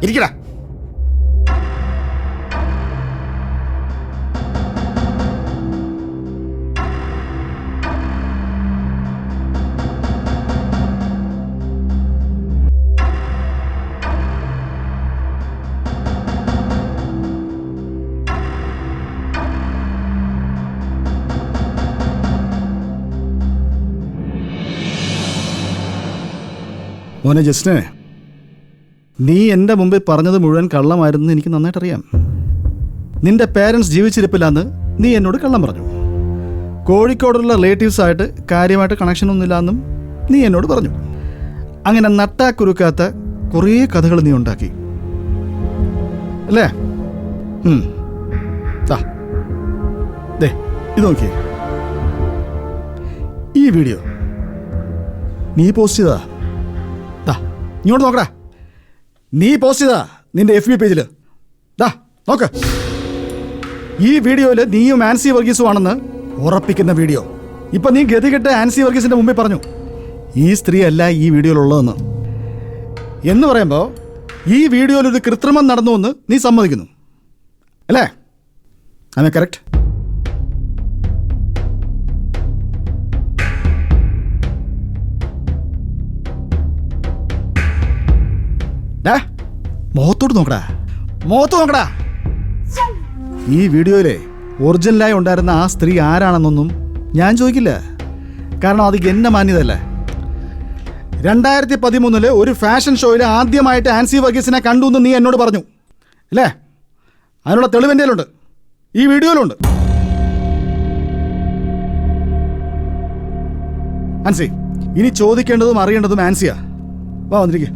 ഇരിക്കടാ. മോനെ ജസ്റ്റിനെ, നീ എൻ്റെ മുമ്പിൽ പറഞ്ഞത് മുഴുവൻ കള്ളമായിരുന്നു എനിക്ക് നന്നായിട്ടറിയാം. നിന്റെ പേരൻസ് ജീവിച്ചിരിപ്പില്ലാന്ന് നീ എന്നോട് കള്ളം പറഞ്ഞു. കോഴിക്കോടുള്ള റിലേറ്റീവ്സായിട്ട് കാര്യമായിട്ട് കണക്ഷനൊന്നുമില്ലാന്നും നീ എന്നോട് പറഞ്ഞു. അങ്ങനെ നട്ടാക്കുരുക്കാത്ത കുറേ കഥകൾ നീ ഉണ്ടാക്കി അല്ലേ? ദേ ഇത് നോക്കിയേ, ഈ വീഡിയോ നീ പോസ്റ്റ് ചെയ്തതാ. ഇങ്ങോട്ട് നോക്കടാ, നീ പോസ്റ്റ് ചെയ്താ നിന്റെ FB പേജിൽ. നോക്ക്, ഈ വീഡിയോയിൽ നീയും ആൻസി വർഗീസും ആണെന്ന് ഉറപ്പിക്കുന്ന വീഡിയോ. ഇപ്പൊ നീ ഗതികെട്ട് ആൻസി വർഗീസിന്റെ മുമ്പിൽ പറഞ്ഞു ഈ സ്ത്രീ അല്ല ഈ വീഡിയോയിലുള്ളതെന്ന്. എന്ന് പറയുമ്പോൾ ഈ വീഡിയോയിൽ ഒരു കൃത്രിമം നടന്നു എന്ന് നീ സമ്മതിക്കുന്നു അല്ലേ? Am I correct? മുഖത്തോട്ട് നോക്കടാ, മുഖത്ത് നോക്കടാ. ഈ വീഡിയോയിലെ ഒറിജിനലായി ഉണ്ടായിരുന്ന ആ സ്ത്രീ ആരാണെന്നൊന്നും ഞാൻ ചോദിക്കില്ല, കാരണം അത് എന്നെ മാന്യതല്ലേ. 2013 ഒരു ഫാഷൻ ഷോയിൽ ആദ്യമായിട്ട് ആൻസി വർഗീസിനെ കണ്ടു എന്ന് നീ എന്നോട് പറഞ്ഞു അല്ലേ? അതിനുള്ള തെളിവ് എൻ്റെ കയ്യിലുണ്ട്, ഈ വീഡിയോയിലുണ്ട്. ആൻസി, ഇനി ചോദിക്കേണ്ടതും അറിയേണ്ടതും ആൻസിയാ. വാ വന്നിരിക്കുക.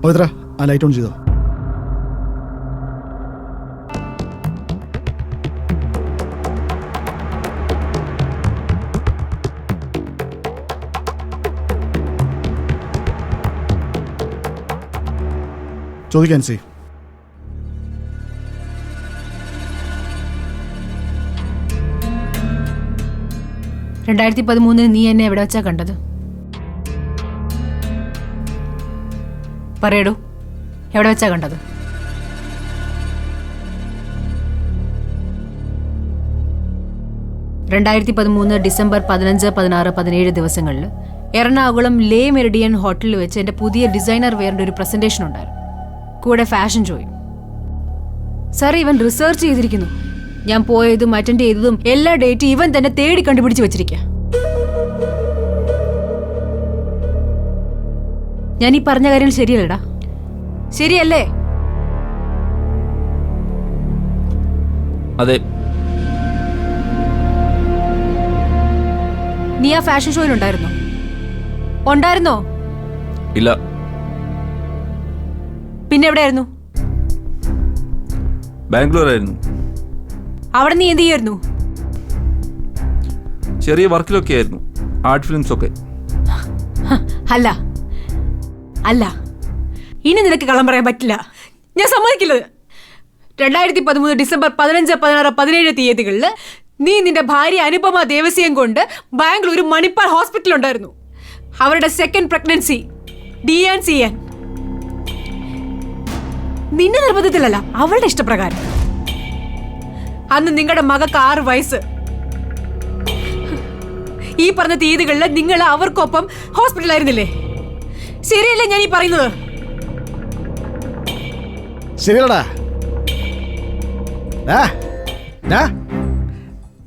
പവിത്ര, ആ ലൈറ്റ് ഓൺ ചെയ്തോ. ചോദിക്കാൻ സി. നീ എന്നെ എവിടെ വെച്ചാ കണ്ടത്? പറയടൂ, എവിടെ വെച്ചാ കണ്ടത്? ഡിസംബർ 15, 16, 17 ദിവസങ്ങളിൽ എറണാകുളം ലേ മെറിഡിയൻ ഹോട്ടലിൽ വെച്ച് എൻ്റെ പുതിയ ഡിസൈനർ വെയറിൻ്റെ ഒരു പ്രസന്റേഷൻ ഉണ്ടായിരുന്നു, കൂടെ ഫാഷൻ ഷോയും. സാർ, ഇവൻ റിസർച്ച് ചെയ്തിരിക്കുന്നു. ഞാൻ പോയതും അറ്റൻഡ് ചെയ്തതും എല്ലാ ഡേറ്റും ഇവൻ തന്നെ തേടി കണ്ടുപിടിച്ച് വെച്ചിരിക്കുക. ഞാൻ ഈ പറഞ്ഞ കാര്യങ്ങൾ ശരിയല്ലടാ? ശരിയല്ലേ? അതെ. നീ ആ ഫാഷൻ ഷോയിൽ ഉണ്ടായിരുന്നോ? ഇല്ല. പിന്നെ എവിടെയായിരുന്നു? ബാംഗ്ലൂർ ആയിരുന്നു. അവിടെ നീ എന്ത് ചെയ്യായിരുന്നു? ചെറിയ വർക്കിലൊക്കെ ആയിരുന്നു, ആർട്ട് ഫിലിംസ് ഒക്കെ. അല്ല, ഇനി നിനക്ക് കള്ളം പറയാൻ പറ്റില്ല, ഞാൻ സമ്മതിക്കില്ലത്. 2013 ഡിസംബർ 15, 16, 17 തീയതികളിൽ നീ നിന്റെ ഭാര്യ അനുപമ ദേവസ്യം കൊണ്ട് ബാംഗ്ലൂർ മണിപ്പാൽ ഹോസ്പിറ്റലിൽ ഉണ്ടായിരുന്നു. അവരുടെ സെക്കൻഡ് പ്രഗ്നൻസി DN ചെയ്യാൻ. നിന്റെ നിർബന്ധത്തിലല്ല, അവളുടെ ഇഷ്ടപ്രകാരം. അന്ന് നിങ്ങളുടെ മകൾക്ക് 6 വയസ്സ്. ഈ പറഞ്ഞ തീയതികളിൽ നിങ്ങൾ അവർക്കൊപ്പം ഹോസ്പിറ്റലായിരുന്നില്ലേ? ശരിയല്ലേ ഞാൻ ഈ പറയുന്നത്? ശരിയല്ലടാ.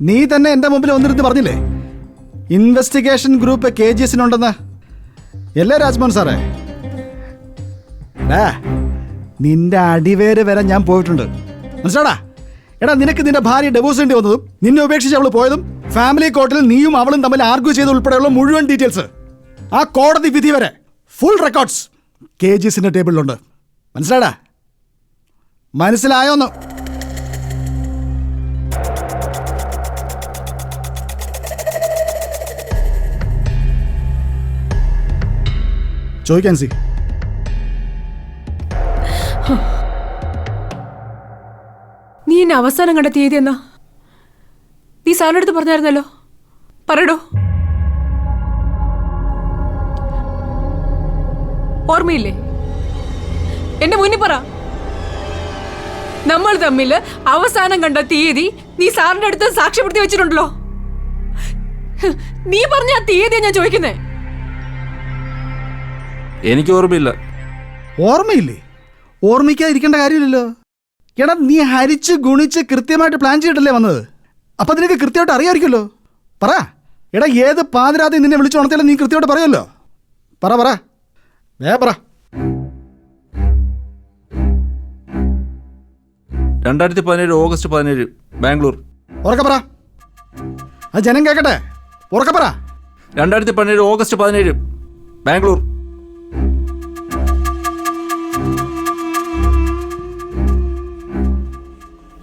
നീ തന്നെ എന്റെ മുമ്പിൽ വന്നിരുന്ന് പറഞ്ഞില്ലേ ഇൻവെസ്റ്റിഗേഷൻ ഗ്രൂപ്പ് KGSനുണ്ടെന്ന്? അല്ലേ രാജ്മോഹൻ സാറേ? നിന്റെ അടിവേര് വരെ ഞാൻ പോയിട്ടുണ്ട്, മനസ്സിലാടാ? എടാ, നിനക്ക് നിന്റെ ഭാര്യ ഡിവോഴ്സ് ചെയ്യേണ്ടി വന്നതും നിന്നെ ഉപേക്ഷിച്ച് അവള് പോയതും ഫാമിലി കോർട്ടിൽ നീയും അവളും തമ്മിൽ ആർഗ്യൂ ചെയ്ത് ഉൾപ്പെടെയുള്ള മുഴുവൻ ഡീറ്റെയിൽസ്, ആ കോടതി വിധി വരെ ഫുൾ റെക്കോർഡ്സ് KGSന്റെ ടേബിളിലുണ്ട്. മനസ്സിലാടാ? മനസ്സിലായോന്ന്? ചോദിക്കാൻ സി. നീ എന്നെ അവസാനം കണ്ട തീയതി എന്നാ? നീ സാറിനടുത്ത് പറഞ്ഞായിരുന്നല്ലോ, പറയടോ. ഓർമ്മയില്ലേ? എന്റെ മുന്നിൽ പറ. നമ്മൾ തമ്മിൽ അവസാനം കണ്ട തീയതി നീ സാറിന്റെ അടുത്ത് സാക്ഷ്യപ്പെടുത്തി വെച്ചിട്ടുണ്ടല്ലോ. നീ പറഞ്ഞ ആ തീയതിയാ ഞാൻ ചോദിക്കുന്നേ. എനിക്ക് ഓർമ്മയില്ല. ഓർമ്മയില്ലേ? ഓർമ്മിക്കാതിരിക്കേണ്ട കാര്യമില്ലല്ലോ. എടാ, നീ ഹരിച്ച് ഗുണിച്ച് കൃത്യമായിട്ട് പ്ലാൻ ചെയ്തിട്ടല്ലേ വന്നത്. അപ്പം നിനക്ക് കൃത്യമായിട്ട് അറിയാമായിരിക്കുമല്ലോ. പറ. എടാ, ഏത് പാതിരാതി നിന്നെ വിളിച്ചു ഉണർത്തിയാലും നീ കൃത്യമായിട്ട് പറയുമല്ലോ. പറ പറ പറ. 2017 ഓഗസ്റ്റ് 17 ബാംഗ്ലൂർ. ഉറക്കെ പറ. അത് ജനം കേൾക്കട്ടെ. ഉറക്കെ പറ. 2017 ഓഗസ്റ്റ് 17 ബാംഗ്ലൂർ.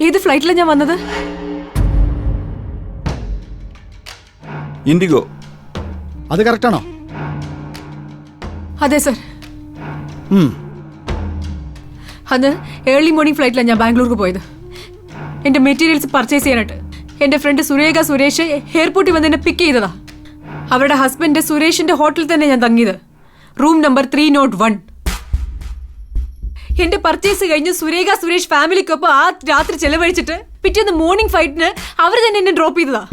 ഏത് ഫ്ലൈറ്റിലാണ് ഞാൻ വന്നത്? ഇൻഡിഗോ. അത് കറക്റ്റാണോ? അതെ സർ. അന്ന് ഏർലി മോർണിംഗ് ഫ്ലൈറ്റിലാണ് ഞാൻ ബാംഗ്ലൂർക്ക് പോയത്. എൻ്റെ മെറ്റീരിയൽസ് പർച്ചേസ് ചെയ്യാനായിട്ട്. എൻ്റെ ഫ്രണ്ട് സുരേഷ് എയർപോർട്ടിൽ വന്ന് എന്നെ പിക്ക് ചെയ്തതാ. അവരുടെ ഹസ്ബൻഡ് സുരേഷിന്റെ ഹോട്ടലിൽ തന്നെ ഞാൻ തങ്ങിയത്. Room number 301. എന്റെ പർച്ചേസ് കഴിഞ്ഞ് സുരേഷ് ഫാമിലിക്കൊപ്പം ആ രാത്രി ചെലവഴിച്ചിട്ട് പിറ്റേന്ന് മോർണിംഗ് ഫ്ലൈറ്റിന് അവർ തന്നെ എന്നെ ഡ്രോപ്പ് ചെയ്തതാ.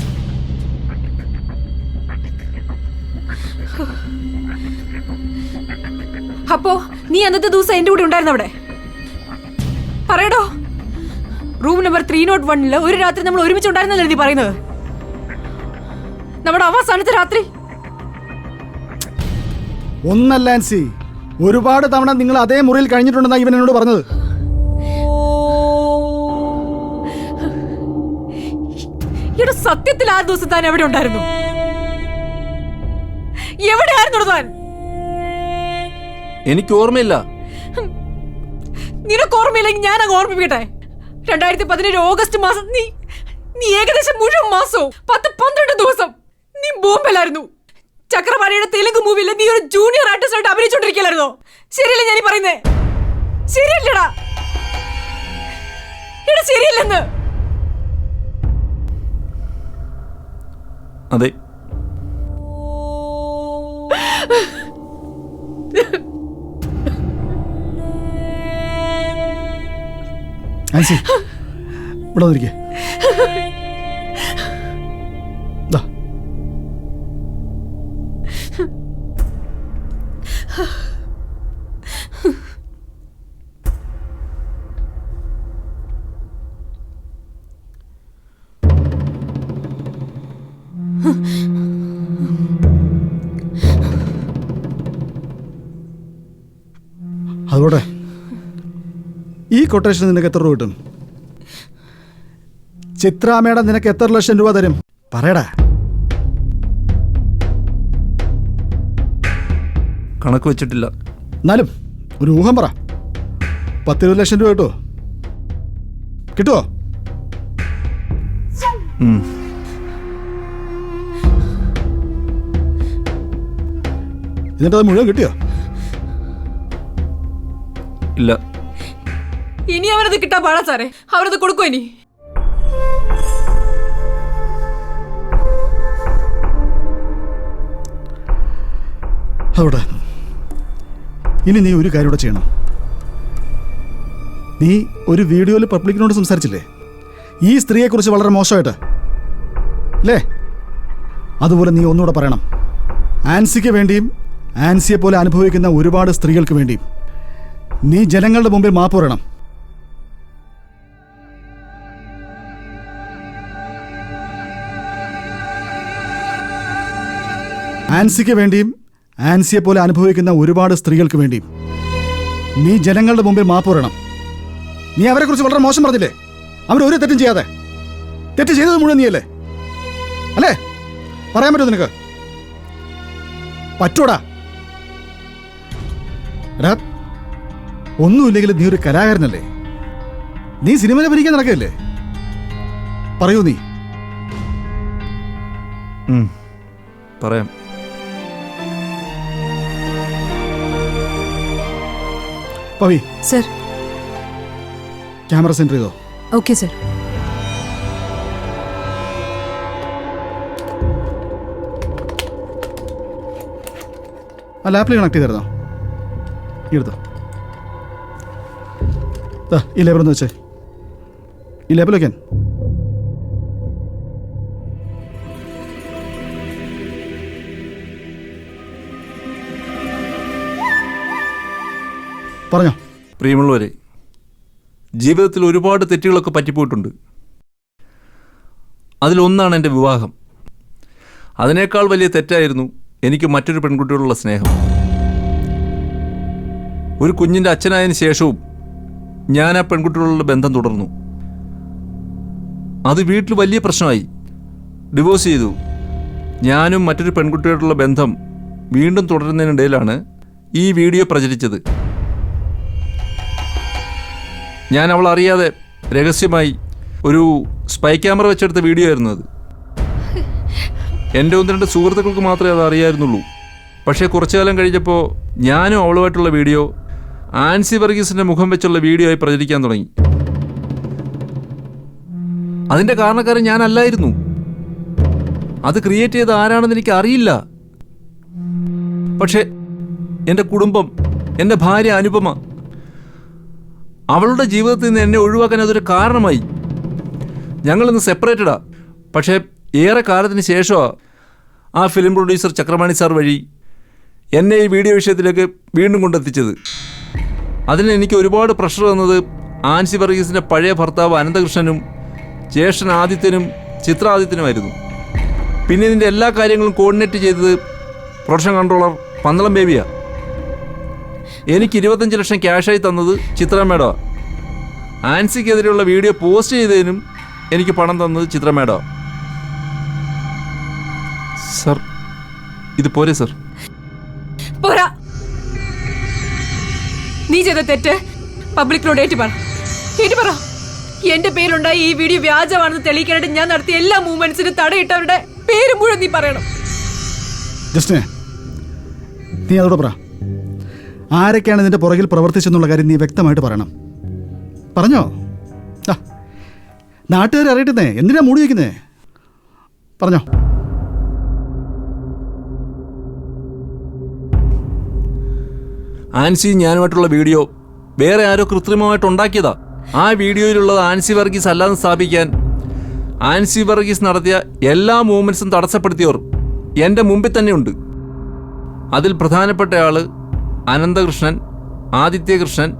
അപ്പോ നീ അന്നത്തെ ദിവസം എന്റെ കൂടെ ഉണ്ടായിരുന്നു അവിടെ? പറയടോ. റൂം നമ്പർ 301 ഒരു രാത്രി നമ്മൾ ഒരുമിച്ച് ഉണ്ടായിരുന്നല്ലേ നീ പറയുന്നത്? നമ്മുടെ അവസാനത്തെ രാത്രി. ഒന്നല്ല ആൻസി, ഒരുപാട് തവണ നിങ്ങൾ അതേ മുറിയിൽ കഴിഞ്ഞിട്ടുണ്ടെന്നാണ് ഇവൻ എന്നോട് പറഞ്ഞത്. ഇവിടെ സത്യത്തിൽ ആ ദിവസം താൻ എവിടെ ഉണ്ടായിരുന്നു? എവിടെയായിരുന്നു താൻ? എനിക്ക് ഓർമ്മയില്ല. നിനക്ക് ഓർമ്മയില്ലെങ്കിൽ ഞാൻ അങ്ങ് ഓർമ്മിപ്പിക്കട്ടെ. 2017 ഓഗസ്റ്റ് മാസം നീ ഏകദേശം മുഴുവൻ മാസവും 10-12 ദിവസം നീ ബോംബെയിലായിരുന്നു. ചക്രപാണിയുടെ തെലുങ്ക് മൂവിയിൽ നീ ഒരു ജൂനിയർ ആർട്ടിസ്റ്റായിട്ട് അഭിനയിച്ചോണ്ടിരിക്കലായിരുന്നോ? ശരിയല്ലേ ഞാൻ പറയുന്നേ? ശരിയല്ലടാ. എടാ, ശരിയല്ലെന്ന്. അതെ. ആൻസി, ഇവിടെ വന്നിരിക്കേ. അതുകൊട്ടെ, ഈ കൊട്ടേഷൻ നിനക്ക് എത്ര രൂപ കിട്ടും? ചിത്ര മേഡം നിനക്ക് എത്ര ലക്ഷം രൂപ തരും? പറയടാ. കണക്ക് വെച്ചിട്ടില്ല. എന്നാലും ഒരു ഊഹം പറ. 10-20 ലക്ഷം രൂപ കിട്ടുമോ? കിട്ടുമോ? എന്നിട്ടത് മുഴുവൻ കിട്ടിയോ? ഇല്ല. ഇനി അവരത് കിട്ടാൻ പാടാ സാറേ. അവരത് കൊടുക്കോ ഇനി? അതോട്ടെ, ഇനി നീ ഒരു കാര്യം കൂടെ ചെയ്യണം. നീ ഒരു വീഡിയോയിൽ പബ്ലിക്കിനോട് സംസാരിച്ചില്ലേ ഈ സ്ത്രീയെക്കുറിച്ച് വളരെ മോശമായിട്ട് അല്ലേ? അതുപോലെ നീ ഒന്നുകൂടെ പറയണം. ആൻസിക്ക് വേണ്ടിയും ആൻസിയെ പോലെ അനുഭവിക്കുന്ന ഒരുപാട് സ്ത്രീകൾക്ക് വേണ്ടിയും നീ ജനങ്ങളുടെ മുമ്പിൽ മാപ്പ് പറയണം. ആൻസിക്ക് വേണ്ടിയും ആൻസിയെ പോലെ അനുഭവിക്കുന്ന ഒരുപാട് സ്ത്രീകൾക്ക് വേണ്ടിയും നീ ജനങ്ങളുടെ മുമ്പിൽ മാപ്പ് പറയണം. നീ അവരെക്കുറിച്ച് വളരെ മോശം പറഞ്ഞില്ലേ? അവരൊരു തെറ്റും ചെയ്യാതെ. തെറ്റ് ചെയ്തത് മുഴുവൻ നീയല്ലേ? അല്ലേ? പറയാൻ പറ്റുമോ നിനക്ക്? പറ്റൂടാ. എടാ, ഒന്നുമില്ലെങ്കിൽ നീ ഒരു കലാകാരനല്ലേ? നീ സിനിമയെ ഭരിക്കാൻ നടക്കല്ലേ? പറയൂ നീ. പറയാം. പവി സർ, ക്യാമറ സെൻറ്റർ ചെയ്തോ? Okay sir. ആ ലാപ്പിൽ കണക്ട് ചെയ്തായിരുന്നോ? എടുത്തോ. ഈ ലേബർ ഒന്ന് വെച്ചേ. ഈ ലേബൽ വയ്ക്കാൻ. പറഞ്ഞോ. പ്രിയമുള്ളവരെ, ജീവിതത്തിൽ ഒരുപാട് തെറ്റുകളൊക്കെ പറ്റിപ്പോയിട്ടുണ്ട്. അതിലൊന്നാണ് എൻ്റെ വിവാഹം. അതിനേക്കാൾ വലിയ തെറ്റായിരുന്നു എനിക്ക് മറ്റൊരു പെൺകുട്ടിയോടുള്ള സ്നേഹം. ഒരു കുഞ്ഞിൻ്റെ അച്ഛനായതിനു ശേഷവും ഞാൻ ആ പെൺകുട്ടിയോടുള്ള ബന്ധം തുടർന്നു. അത് വീട്ടിൽ വലിയ പ്രശ്നമായി. ഡിവോഴ്സ് ചെയ്തു. ഞാനും മറ്റൊരു പെൺകുട്ടിയോടുള്ള ബന്ധം വീണ്ടും തുടരുന്നതിനിടയിലാണ് ഈ വീഡിയോ പ്രചരിച്ചത്. ഞാൻ അവൾ അറിയാതെ രഹസ്യമായി ഒരു സ്പൈ ക്യാമറ വെച്ചെടുത്ത വീഡിയോ ആയിരുന്നു അത്. എൻ്റെ 1-2 സുഹൃത്തുക്കൾക്ക് മാത്രമേ അത് അറിയായിരുന്നുള്ളൂ. പക്ഷേ കുറച്ചു കാലം കഴിഞ്ഞപ്പോൾ ഞാനും അവളുമായിട്ടുള്ള വീഡിയോ ആൻസി വർഗീസിൻ്റെ മുഖം വെച്ചുള്ള വീഡിയോ ആയി പ്രചരിക്കാൻ തുടങ്ങി. അതിൻ്റെ കാരണക്കാരൻ ഞാനല്ലായിരുന്നു. അത് ക്രിയേറ്റ് ചെയ്ത ആരാണെന്ന് എനിക്ക് അറിയില്ല. പക്ഷേ എൻ്റെ കുടുംബം, എൻ്റെ ഭാര്യ അനുപമ, അവളുടെ ജീവിതത്തിൽ നിന്ന് എന്നെ ഒഴിവാക്കാൻ അതൊരു കാരണമായി. ഞങ്ങളിന്ന് സെപ്പറേറ്റഡാ. പക്ഷേ ഏറെ കാലത്തിന് ശേഷമാണ് ആ ഫിലിം പ്രൊഡ്യൂസർ ചക്രപാണി സാർ വഴി എന്നെ ഈ വീഡിയോ വിഷയത്തിലേക്ക് വീണ്ടും കൊണ്ടെത്തിച്ചത്. അതിന് എനിക്ക് ഒരുപാട് പ്രഷർ തന്നത് ആൻസി വർഗീസിൻ്റെ പഴയ ഭർത്താവ് അനന്തകൃഷ്ണനും ജ്യേഷ്ഠൻ ആദിത്യനും ചിത്ര ആദിത്യനുമായിരുന്നു. പിന്നെ ഇതിൻ്റെ എല്ലാ കാര്യങ്ങളും കോർഡിനേറ്റ് ചെയ്തത് പ്രൊഡക്ഷൻ കൺട്രോളർ പന്തളം ബേബിയാണ്. എനിക്ക് 25 ലക്ഷം ക്യാഷായി തന്നത് ചിത്ര മേഡമാണ്. ആൻസിക്കെതിരെയുള്ള വീഡിയോ പോസ്റ്റ് ചെയ്തതിനും എനിക്ക് പണം തന്നത് ചിത്ര മേഡമാണ്. സർ, ഇത് പോരെ സർ? പോരാ. നീ ചെയ്ത തെറ്റ് പബ്ലിക്കിനോട് ഏറ്റുപറ. എന്റെ പേരുണ്ടായി ഈ വീഡിയോ വ്യാജമാണെന്ന് തെളിയിക്കാനായിട്ട് ഞാൻ നടത്തിയ എല്ലാ മൂവ്മെന്റ്സിനും തടയിട്ടവരുടെ പേര് മുഴുവൻ നീ പറയണം. ജസ്റ്റിനെ, നീ അതോടെ പറ. ആരൊക്കെയാണ് ഇതിൻ്റെ പുറകിൽ പ്രവർത്തിച്ചെന്നുള്ള കാര്യം നീ വ്യക്തമായിട്ട് പറയണം. പറഞ്ഞോ. നാട്ടുകാർ അറിയട്ടെ. എന്തിനാ മൂടി വയ്ക്കുന്നേ? പറഞ്ഞോ. ആൻസി ഞാനുമായിട്ടുള്ള വീഡിയോ വേറെ ആരോ കൃത്രിമമായിട്ട് ഉണ്ടാക്കിയതാ. ആ വീഡിയോയിലുള്ളത് ആൻസി വർഗീസ് അല്ലാന്ന് സ്ഥാപിക്കാൻ ആൻസി വർഗീസ് നടത്തിയ എല്ലാ മൂവ്മെൻറ്റ്സും തടസ്സപ്പെടുത്തിയവർ എൻ്റെ മുമ്പിൽ തന്നെയുണ്ട്. അതിൽ പ്രധാനപ്പെട്ട ആൾ അനന്തകൃഷ്ണൻ, ആദിത്യകൃഷ്ണൻ,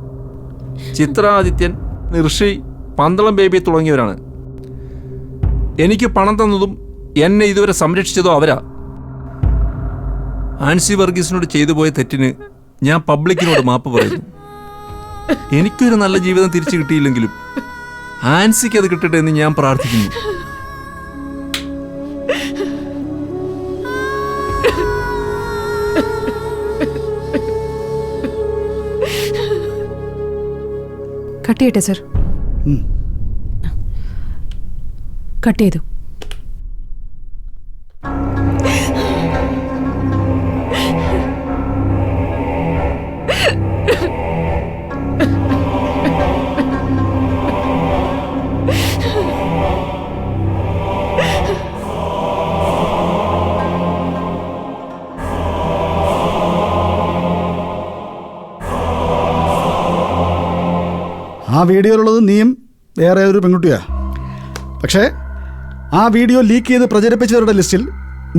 ചിത്ര ആദിത്യൻ, ഋഷി, പന്തളം ബേബി തുടങ്ങിയവരാണ്. എനിക്ക് പണം തന്നതും എന്നെ ഇതുവരെ സംരക്ഷിച്ചതോ അവരാ. ആൻസി വർഗീസിനോട് ചെയ്തു പോയ തെറ്റിന് ഞാൻ പബ്ലിക്കിനോട് മാപ്പ് പറയുന്നു. എനിക്കൊരു നല്ല ജീവിതം തിരിച്ചു കിട്ടിയില്ലെങ്കിലും ആൻസിക്ക് അത് കിട്ടട്ടെ എന്ന് ഞാൻ പ്രാർത്ഥിക്കുന്നു. കട്ട് ചെയ്യട്ടെ സർ? കട്ട് ചെയ്തു. ആ വീഡിയോയിലുള്ളത് നീയും വേറെ ഒരു പെൺകുട്ടിയാ. പക്ഷേ ആ വീഡിയോ ലീക്ക് ചെയ്ത് പ്രചരിപ്പിച്ചവരുടെ ലിസ്റ്റിൽ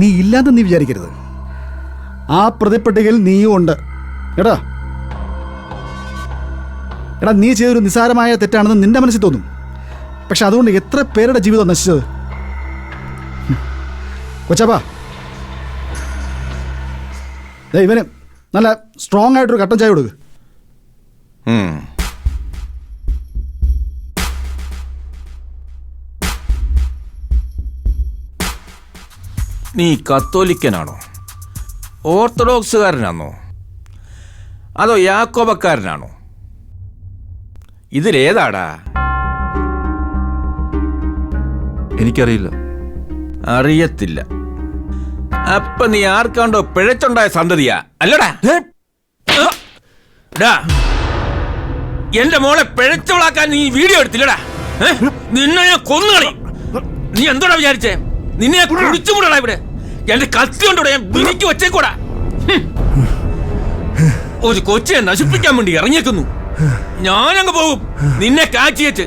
നീ ഇല്ലാന്ന് നീ വിചാരിക്കരുത്. ആ പ്രതിപ്പട്ടികയിൽ നീയും ഉണ്ട്. എടാ നീ ചെയ്തൊരു നിസ്സാരമായ തെറ്റാണെന്ന് നിന്റെ മനസ്സിൽ തോന്നും. പക്ഷെ അതുകൊണ്ട് എത്ര പേരുടെ ജീവിതം നശിച്ചത്. കൊച്ചാപ്പാ, ഇവന് നല്ല സ്ട്രോങ് ആയിട്ടൊരു കട്ടൻ ചായ കൊടുക്ക്. നീ കത്തോലിക്കനാണോ, ഓർത്തഡോക്സുകാരനാണോ, അതോ യാക്കോബക്കാരനാണോ? ഇതിലേതാടാ? എനിക്കറിയില്ല. അറിയത്തില്ല. അപ്പൊ നീ ആർക്കാണ്ടോ പിഴച്ചുണ്ടായ സന്തതിയാ അല്ലടാ? എന്റെ മോളെ പിഴച്ചവളാക്കാൻ നീ വീഡിയോ എടുത്തില്ലടാ. നിന്നെ ഞാൻ കൊന്നുകളി. നീ എന്തോടാ വിചാരിച്ചേ? നിന്നെ കുഴിച്ചുകൂടാ ഇവിടെ. എന്റെ കത്തി കൊണ്ടോടെ ഞാൻ വിരിക്ക് വെച്ചേക്കൂടാ. ഒരു കൊച്ചിനെ നശിപ്പിക്കാൻ വേണ്ടി ഇറങ്ങിയേക്കുന്നു. ഞാനങ്ങ് പോകും നിന്നെ കാച്ചിയേച്ച്.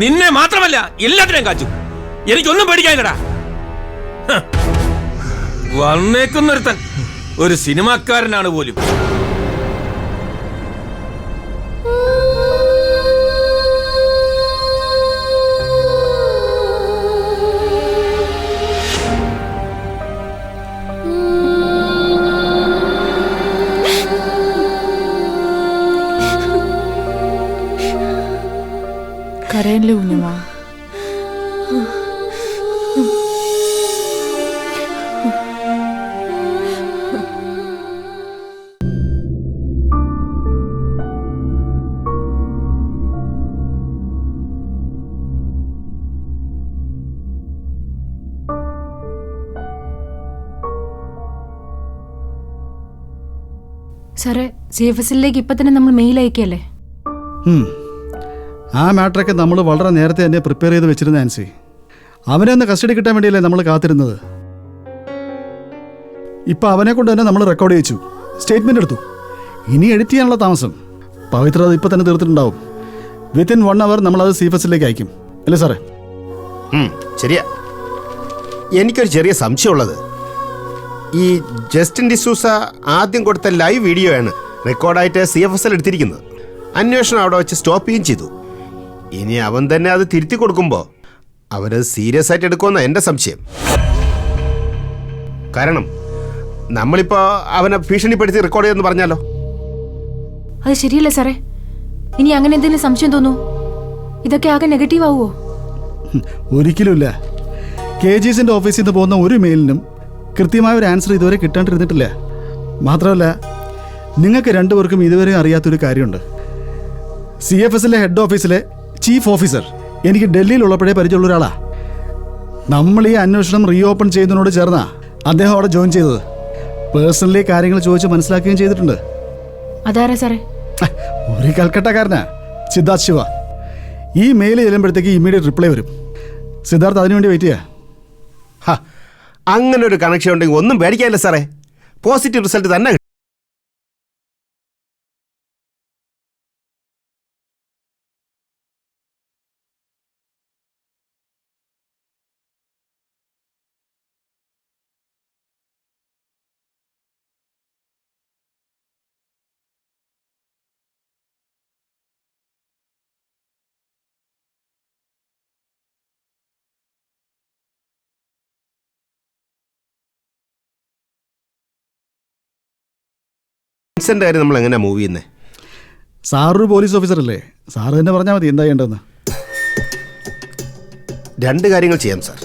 നിന്നെ മാത്രമല്ല എല്ലാത്തിനെയും കാച്ചും. എനിക്കൊന്നും പേടിക്കാനില്ലടാ. വന്നേക്കുന്നൊരുത്തൻ ഒരു സിനിമാക്കാരനാണ് പോലും. കരയല്ലേ കുഞ്ഞുമാ? സാറേ, CFSലേക്ക് ഇപ്പൊ തന്നെ നമ്മൾ മെയിൽ അയക്കല്ലേ? ആ മാറ്ററൊക്കെ നമ്മൾ വളരെ നേരത്തെ തന്നെ പ്രിപ്പയർ ചെയ്ത് വെച്ചിരുന്ന ആൻസി. അവനെ ഒന്ന് കസ്റ്റഡി കിട്ടാൻ വേണ്ടിയല്ലേ നമ്മൾ കാത്തിരുന്നത്. ഇപ്പം അവനെ കൊണ്ട് തന്നെ നമ്മൾ റെക്കോർഡ് ചെയ്യിച്ചു, സ്റ്റേറ്റ്മെൻ്റ് എടുത്തു. ഇനി എഡിറ്റ് ചെയ്യാനുള്ള താമസം. പവിത്ര അത് ഇപ്പം തന്നെ തീർത്തിട്ടുണ്ടാവും. വിത്തിൻ 1 hour നമ്മളത് CFSലേക്ക് അയക്കും, അല്ലേ സാറേ? ശരിയാ. എനിക്കൊരു ചെറിയ സംശയമുള്ളത്, ഈ ജസ്റ്റിൻ ഡിസൂസ ആദ്യം കൊടുത്ത ലൈവ് വീഡിയോ ആണ് റെക്കോർഡായിട്ട് CFSൽ എടുത്തിരിക്കുന്നത്. അന്വേഷണം അവിടെ വെച്ച് സ്റ്റോപ്പ് ചെയ്യുകയും ചെയ്തു. ഇനി അവൻ തന്നെ അത് തിരുത്തി കൊടുക്കുമ്പോൾ അവരത് സീരിയസ് ആയിട്ട് എടുക്കുമെന്നാണ് എൻ്റെ സംശയം. കാരണം നമ്മളിപ്പോൾ അവനെ ഭീഷണിപ്പെടുത്തി റെക്കോർഡ് ചെയ്തെന്ന് പറഞ്ഞാലോ? അത് ശരിയല്ല സാറേ. ഇനി അങ്ങനെ എന്തെങ്കിലും സംശയം തോന്നൂ, ഇതൊക്കെ ആകെ നെഗറ്റീവ് ആവുമോ? ഒരിക്കലുമില്ല. KGSന്റെ ഓഫീസിൽ നിന്ന് പോകുന്ന ഒരു മെയിലിനും കൃത്യമായ ഒരു ആൻസർ ഇതുവരെ കിട്ടാണ്ടിരുന്നിട്ടില്ല. മാത്രമല്ല, നിങ്ങൾക്ക് രണ്ടുപേർക്കും ഇതുവരെ അറിയാത്തൊരു കാര്യമുണ്ട്. CFSലെ ഹെഡ് ഓഫീസിലെ ചീഫ് ഓഫീസർ എനിക്ക് ഡൽഹിയിലുള്ളപ്പോഴേ പരിചയമുള്ള ഒരാളാണ്. നമ്മൾ ഈ അന്വേഷണം റീഓപ്പൺ ചെയ്യുന്നതിനോട് ചേർന്നാ അദ്ദേഹം അവിടെ ജോയിൻ ചെയ്തത്. പേഴ്സണലി കാര്യങ്ങൾ ചോദിച്ച് മനസ്സിലാക്കുകയും ചെയ്തിട്ടുണ്ട്. അതാരാ സാറേ? ഒരു കൽക്കട്ടക്കാരനാ, സിദ്ധാർത്ഥ് ശിവ. ഈ മെയിൽ ചെല്ലുമ്പോഴത്തേക്ക് ഇമ്മീഡിയറ്റ് റിപ്ലൈ വരും. സിദ്ധാർത്ഥ് അതിനുവേണ്ടി വെയിറ്റ് ചെയ്യാം. അങ്ങനെ ഒരു കണക്ഷൻ ഉണ്ടെങ്കിൽ ഒന്നും പേടിക്കാനില്ല സാറേ. പോസിറ്റീവ് റിസൾട്ട് തന്നെ. വിൻസെൻ്റെ കാര്യം നമ്മൾ എങ്ങനെയാണ് മൂവ് ചെയ്യുന്നത്? സാറൊരു പോലീസ് ഓഫീസറല്ലേ, സാറ് തന്നെ പറഞ്ഞാൽ മതി എന്താ ചെയ്യേണ്ടതെന്ന്. 2 കാര്യങ്ങൾ ചെയ്യാം സാർ.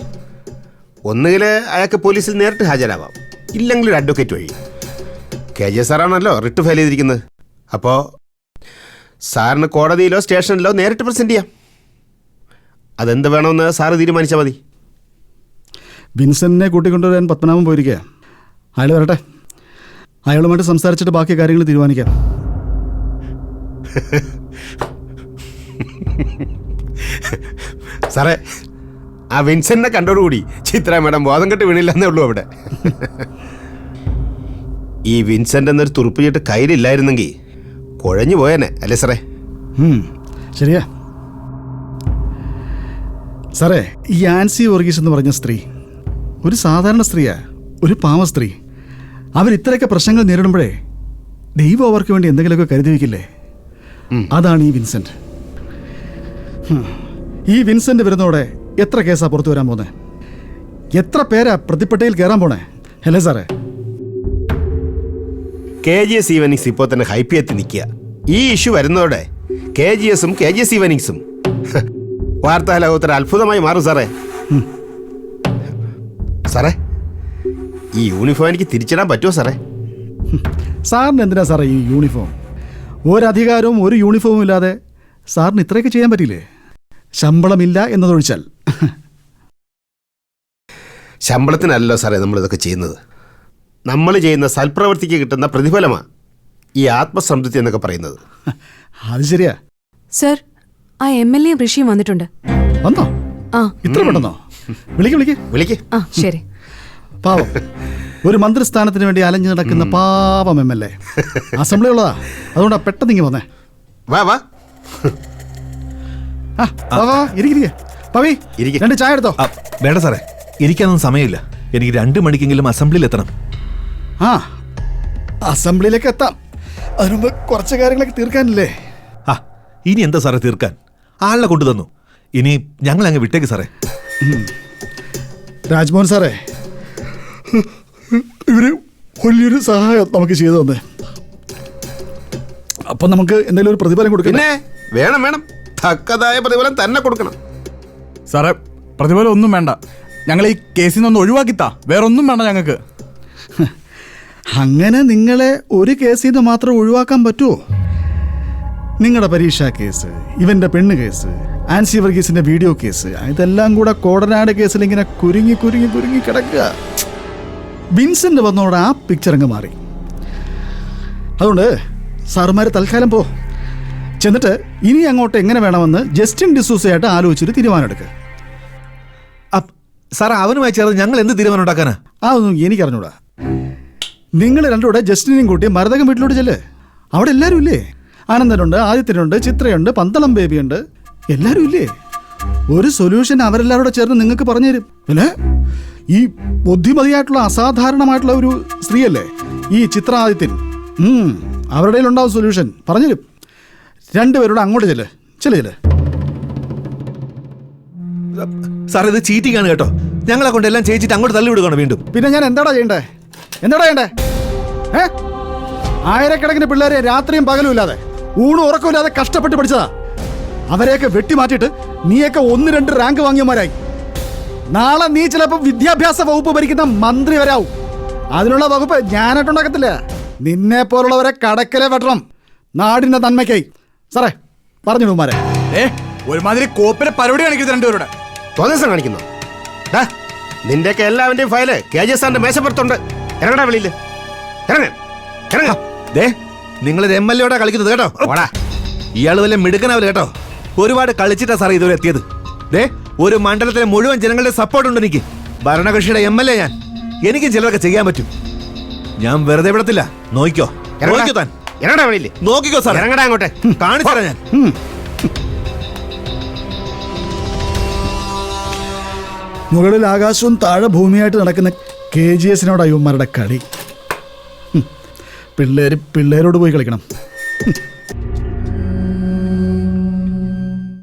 ഒന്നുകിൽ അയാൾക്ക് പോലീസിൽ നേരിട്ട് ഹാജരാവാം, ഇല്ലെങ്കിൽ ഒരു അഡ്വക്കേറ്റ് വഴി. KJ സാറാണല്ലോ റിട്ട് ഫയൽ ചെയ്തിരിക്കുന്നത്. അപ്പോൾ സാറിന് കോടതിയിലോ സ്റ്റേഷനിലോ നേരിട്ട് പ്രസൻറ്റ് ചെയ്യാം. അതെന്ത് വേണമെന്ന് സാറ് തീരുമാനിച്ചാൽ മതി. വിൻസെന്റിനെ കൂട്ടിക്കൊണ്ടുവരാൻ പത്മനാഭൻ പോയിരിക്കുക. അയാൾ വരട്ടെ, അയാളുമായിട്ട് സംസാരിച്ചിട്ട് ബാക്കി കാര്യങ്ങൾ തീരുമാനിക്കാം. സാറേ, ആ വിൻസെന്റിനെ കണ്ടോടുകൂടി ചിത്ര മേഡം ബോധം കെട്ട് വീണില്ലെന്നേ ഉള്ളൂ അവിടെ. ഈ വിൻസെന്റ് എന്നൊരു തുറുപ്പിച്ചിട്ട് കയ്യിലില്ലായിരുന്നെങ്കിൽ കുഴഞ്ഞു പോയേനെ, അല്ലേ സാറേ? ശരിയാ സാറേ. ഈ ആൻസി വർഗീസ് എന്ന് പറഞ്ഞ സ്ത്രീ ഒരു സാധാരണ സ്ത്രീയാ, ഒരു പാവ സ്ത്രീ. അവരിത്രയൊക്കെ പ്രശ്നങ്ങൾ നേരിടുമ്പോഴേ ദൈവം അവർക്ക് വേണ്ടി എന്തെങ്കിലുമൊക്കെ കരുതി വയ്ക്കില്ലേ? അതാണ് ഈ വിൻസെന്റ്. ഈ വിൻസെന്റ് വരുന്നതോടെ എത്ര കേസാ പുറത്തു വരാൻ പോന്നെ, എത്ര പേരാ പ്രതിപ്പട്ടയിൽ കയറാൻ പോണേ, അല്ലേ സാറേ? KGS ഈവനിങ്സ് ഇപ്പോൾ തന്നെ ഹൈപ്പ് എത്തി നിൽക്കുക. ഈ ഇഷ്യൂ വരുന്നതോടെ KGSും KGS ഈവനിങ്സും വാർത്താ ലോകത്തൊരു അത്ഭുതമായി മാറും സാറേ. സാറേ, ഈ യൂണിഫോം എനിക്ക് തിരിച്ചിടാൻ പറ്റുമോ സാറേ? സാറിന് എന്തിനാ സാറേ ഈ യൂണിഫോം? ഒരധികാരവും ഒരു യൂണിഫോമും ഇല്ലാതെ സാറിന് ഇത്രയൊക്കെ ചെയ്യാൻ പറ്റില്ലേ? ശമ്പളമില്ല എന്നതൊഴിച്ചാൽ. ശമ്പളത്തിനല്ലോ സാറേ നമ്മളിതൊക്കെ ചെയ്യുന്നത്. നമ്മൾ ചെയ്യുന്ന സൽപ്രവൃത്തിക്ക് കിട്ടുന്ന പ്രതിഫലമാണ് ഈ ആത്മസംതൃപ്തി എന്നൊക്കെ പറയുന്നത്. അത് ശരിയാ സർ. ആ MLA ഋഷിയും വന്നിട്ടുണ്ട്. വന്നോ? ഇത്ര പെട്ടെന്നോ? വിളിക്ക്. ശരി. പാവം, ഒരു മന്ത്രിസ്ഥാനത്തിന് വേണ്ടി അലഞ്ഞു നടക്കുന്ന പാപം MLA. അസംബ്ലി ഉള്ളതാ, അതുകൊണ്ടാ പെട്ടെന്ന് ഇങ്ങ് വന്നേ. വാ വാ ആ വാ, വാ, ഇരിക്കെ പവി, ഇരിക്ക്. 2 ചായ എടുത്തോ. വേണ്ട സാറേ, ഇരിക്കാനൊന്നും സമയമില്ല. എനിക്ക് 2 മണിക്കെങ്കിലും അസംബ്ലിയിൽ എത്തണം. ആ അസംബ്ലിയിലേക്ക് എത്താം. അതിനുമുമ്പ് കുറച്ച് കാര്യങ്ങളൊക്കെ തീർക്കാനില്ലേ? ആ ഇനി എന്താ സാറേ തീർക്കാൻ? ആളിനെ കൊണ്ടു തന്നു. ഇനി ഞങ്ങൾ അങ്ങ് വിട്ടേക്ക് സാറേ. രാജ്മോഹൻ സാറേ, ഇവര് വലിയൊരു സഹായം നമുക്ക് ചെയ്തു തന്നേ. അപ്പം നമുക്ക് എന്തെങ്കിലും ഒരു പ്രതിഫലം കൊടുക്കാം. പിന്നെ വേണം വേണം, തക്കതായ പ്രതിഫലം തന്നെ കൊടുക്കണം. സാറേ, പ്രതിഫലം ഒന്നും വേണ്ട. ഞങ്ങൾ ഈ കേസിൽ നിന്നൊന്ന് ഒഴിവാക്കിത്താ, വേറൊന്നും വേണ്ട ഞങ്ങൾക്ക്. അങ്ങനെ നിങ്ങളെ ഒരു കേസിൽ നിന്ന് മാത്രം ഒഴിവാക്കാൻ പറ്റുമോ? നിങ്ങളുടെ പരീക്ഷാ കേസ്, ഇവൻ്റെ പെണ്ണ് കേസ്, ആൻസി വർഗീസിൻ്റെ വീഡിയോ കേസ്, ഇതെല്ലാം കൂടെ കോടനാട് കേസിൽ ഇങ്ങനെ കുരുങ്ങി കുരുങ്ങി കുരുങ്ങി കിടക്കുക. വിൻസെൻ്റ് വന്നതോടെ ആ പിക്ചർ അങ്ങ് മാറി. അതുകൊണ്ട് സാറുമാർ തൽക്കാലം പോ. ചെന്നിട്ട് ഇനി അങ്ങോട്ട് എങ്ങനെ വേണമെന്ന് ജസ്റ്റിൻ ഡിസൂസയായിട്ട് ആലോചിച്ചൊരു തീരുമാനം എടുക്കുക. സാറേ, അവനുമായി ചേർന്ന് ഞങ്ങൾ എന്ത് തീരുമാനം ഉണ്ടാക്കാനാ? അതൊന്നും എനിക്കറിഞ്ഞൂടാ. നിങ്ങൾ രണ്ടുകൂടെ ജസ്റ്റിനെയും കൂട്ടി മരതകം വീട്ടിലോട്ട് ചെല്ല്. അവിടെ എല്ലാവരും ഇല്ലേ? ആനന്ദനുണ്ട്, ആദിത്യനുണ്ട്, ചിത്രയുണ്ട്, പന്തളം ബേബിയുണ്ട്, എല്ലാവരും ഇല്ലേ? ഒരു സൊല്യൂഷൻ അവരെല്ലാവരോടെ ചേർന്ന് നിങ്ങൾക്ക് പറഞ്ഞു തരും. പിന്നെ ഈ ബുദ്ധിമതിയായിട്ടുള്ള അസാധാരണമായിട്ടുള്ള ഒരു സ്ത്രീയല്ലേ ഈ ചിത്ര ആദിത്യൻ, അവരുടെ ഉണ്ടാവും സൊല്യൂഷൻ, പറഞ്ഞുതരും. 2 പേരോട് അങ്ങോട്ട് ചെല്ല്, ചെല്ല്. സാർ, ഇത് ചീറ്റിംഗ് ആണ് കേട്ടോ. ഞങ്ങളെ കൊണ്ട് എല്ലാം ചെയ്യിച്ചിട്ട് അങ്ങോട്ട് തള്ളിവിടുകയാണ് വീണ്ടും. പിന്നെ ഞാൻ എന്താടാ ചെയ്യണ്ടേ? ആയിരക്കണക്കിന് പിള്ളേരെ രാത്രിയും പകലും ഇല്ലാതെ ഊണും ഉറക്കമില്ലാതെ കഷ്ടപ്പെട്ട് പഠിച്ചതാ. അവരെയൊക്കെ വെട്ടിമാറ്റിയിട്ട് നീയൊക്കെ 1-2 റാങ്ക് വാങ്ങിയമാരായി. നാളെ നീ ചിലപ്പോൾ വിദ്യാഭ്യാസ വകുപ്പ് ഭരിക്കുന്ന മന്ത്രി വരാവും. അതിനുള്ള വകുപ്പ് ഞാനായിട്ടുണ്ടാക്കത്തില്ല. നിന്നെ പോലുള്ളവരെ കടക്കലെ വെട്ടണം, നാടിന്റെ നന്മയ്ക്കായി. സാറേ പറഞ്ഞിടുമാരെ, ഒരുമാതിരി കോപ്പിലെ പരിപാടി കാണിക്കുന്നത് 2 പേരുടെ. തോന്നിസം കാണിക്കുന്നു. നിന്റെയൊക്കെ എല്ലാവന്റെയും ഫയല് KJ സാറിന്റെ മേശപ്പുറത്തുണ്ട്. ഇറങ്ങടാ വെളിയിൽ, ഇറങ്ങ. നിങ്ങളൊരു MLA കളിക്കുന്നത് കേട്ടോ. ഇയാൾ വല്ല മിടുക്കനാവില്ല കേട്ടോ. ഒരുപാട് കളിച്ചിട്ടാ സാറേ ഇതുവരെ എത്തിയത്. ഒരു മണ്ഡലത്തിലെ മുഴുവൻ ജനങ്ങളുടെ സപ്പോർട്ട് ഉണ്ട് എനിക്ക്. ഭരണകക്ഷിയുടെ MLA ഞാൻ. എനിക്കും ചിലതൊക്കെ ചെയ്യാൻ പറ്റും. ഞാൻ വെറുതെ വിടത്തില്ല. നോക്കിക്കോ താൻ. ഇറങ്ങടാ വെളിയിൽ, നോക്കിക്കോ സാർ. ഇറങ്ങടാ അങ്ങോട്ടെ, കാണിച്ചു ഞാൻ. മുകളിൽ ആകാശവും താഴെ ഭൂമിയായിട്ട് നടക്കുന്ന KGSനോട് അയ്യന്മാരുടെ കളി. പിള്ളേരോട് പോയി കളിക്കണം.